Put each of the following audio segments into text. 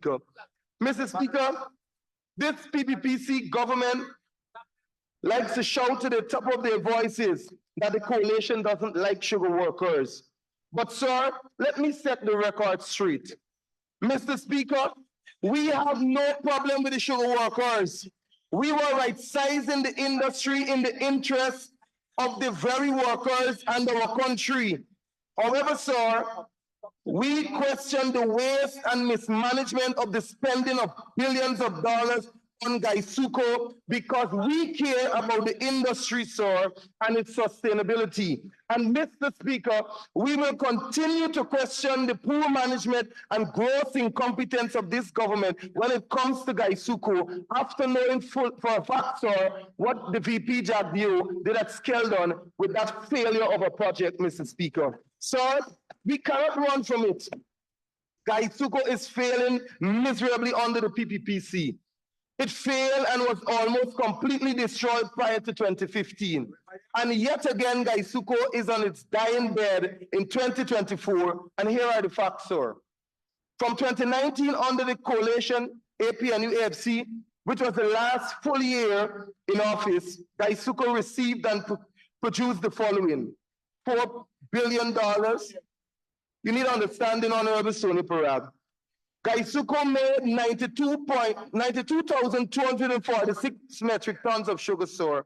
Speaker. Mr. Speaker, this PPPC government likes to shout to the top of their voices that the coalition doesn't like sugar workers. But sir, let me set the record straight. Mr. Speaker, we have no problem with the sugar workers. We were right-sizing the industry in the interest of the very workers and our country. However, sir, we question the waste and mismanagement of the spending of billions of dollars on GUYSUCO because we care about the industry, sir, and its sustainability. And Mr. Speaker, we will continue to question the poor management and gross incompetence of this government when it comes to GUYSUCO, after knowing for a fact, sir, what the VP Jack Dio did at Skeldon with that failure of a project, Mr. Speaker. Sir, we cannot run from it. GUYSUCO is failing miserably under the PPPC. It failed and was almost completely destroyed prior to 2015. And yet again, GUYSUCO is on its dying bed in 2024. And here are the facts, sir. From 2019, under the coalition, APNU AFC, which was the last full year in office, GUYSUCO received and produced the following: $4 billion. You need understanding, Honorable Sony Parag. GUYSUCO made 92,246 metric tons of sugar, sir.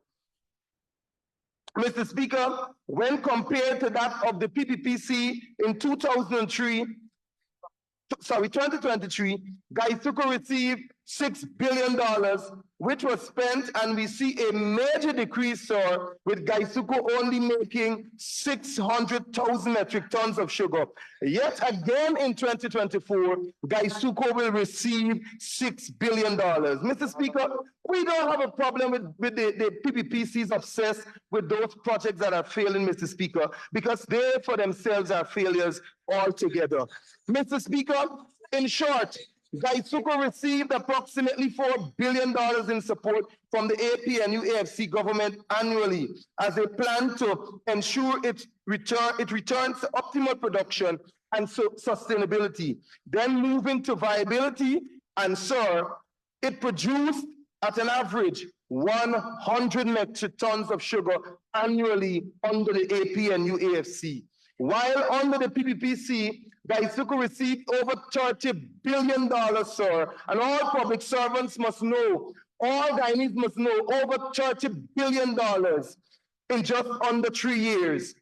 Mr. Speaker, when compared to that of the PPPC in 2023, GUYSUCO received $6 billion, which was spent, and we see a major decrease, sir, with GUYSUCO only making 600,000 metric tons of sugar. Yet again in 2024, GUYSUCO will receive $6 billion. Mr. Speaker, we don't have a problem with the PPPCs obsessed with those projects that are failing, Mr. Speaker, because they for themselves are failures altogether. Mr. Speaker, in short, GUYSUCO received approximately $4 billion in support from the APNU AFC government annually as a plan to ensure it returns to optimal production and sustainability. Then moving to viability, and sir, it produced at an average 100 metric tons of sugar annually under the APNU AFC. While under the PPPC, GUYSUCO received over $30 billion, sir, and all public servants must know, all Guyanese must know, over $30 billion in just under 3 years.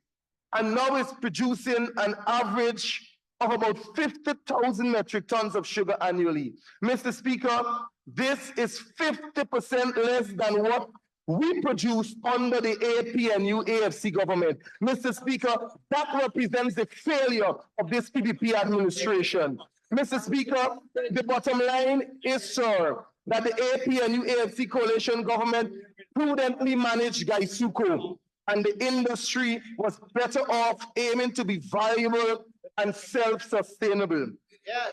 And now it's producing an average of about 50,000 metric tons of sugar annually. Mr. Speaker, this is 50% less than what we produce under the APNU AFC government. Mr. Speaker, that represents the failure of this PPP administration. Mr. Speaker, the bottom line is, sir, that the APNU AFC coalition government prudently managed GUYSUCO, and the industry was better off aiming to be viable and self-sustainable. Yes.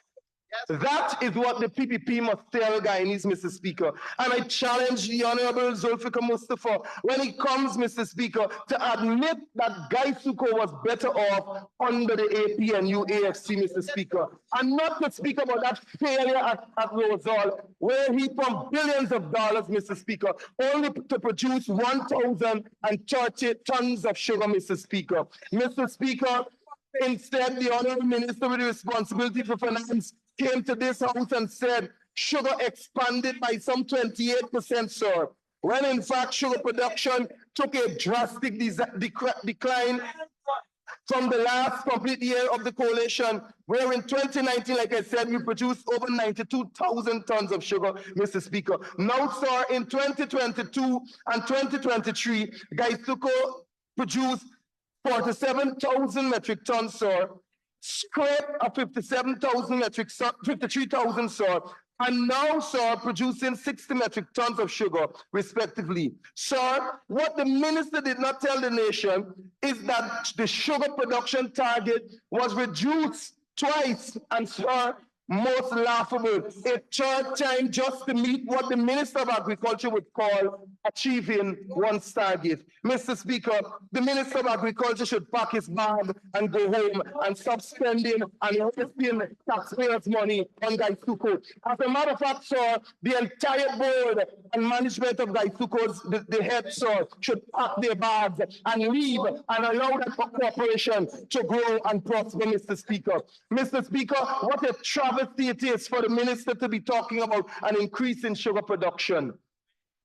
That is what the PPP must tell Guyanese, Mr. Speaker. And I challenge the Honorable Zulfikar Mustafa, when he comes, Mr. Speaker, to admit that GUYSUCO was better off under the APNU AFC, Mr. Speaker. And not to speak about that failure at Rosal, where he pumped billions of dollars, Mr. Speaker, only to produce 1,030 tons of sugar, Mr. Speaker. Mr. Speaker, instead, the Honorable Minister with the responsibility for finance came to this house and said sugar expanded by some 28%, sir, when in fact sugar production took a drastic decline from the last complete year of the coalition, where in 2019, like I said, we produced over 92,000 tons of sugar, Mr. Speaker. Now, sir, in 2022 and 2023, GUYSUCO produced 47,000 metric tons, sir, scrape of 53,000, sir, and now, sir, producing 60 metric tons of sugar, respectively. Sir, what the minister did not tell the nation is that the sugar production target was reduced twice, and sir, most laughable. A third time just to meet what the Minister of Agriculture would call achieving one's target. Mr. Speaker, the Minister of Agriculture should pack his bag and go home and stop spending and wasting taxpayers' money on GUYSUCO. As a matter of fact, sir, the entire board and management of GUYSUCO's, the head, sir, should pack their bags and leave and allow that corporation to grow and prosper, Mr. Speaker. Mr. Speaker, what a travesty it is for the minister to be talking about an increase in sugar production.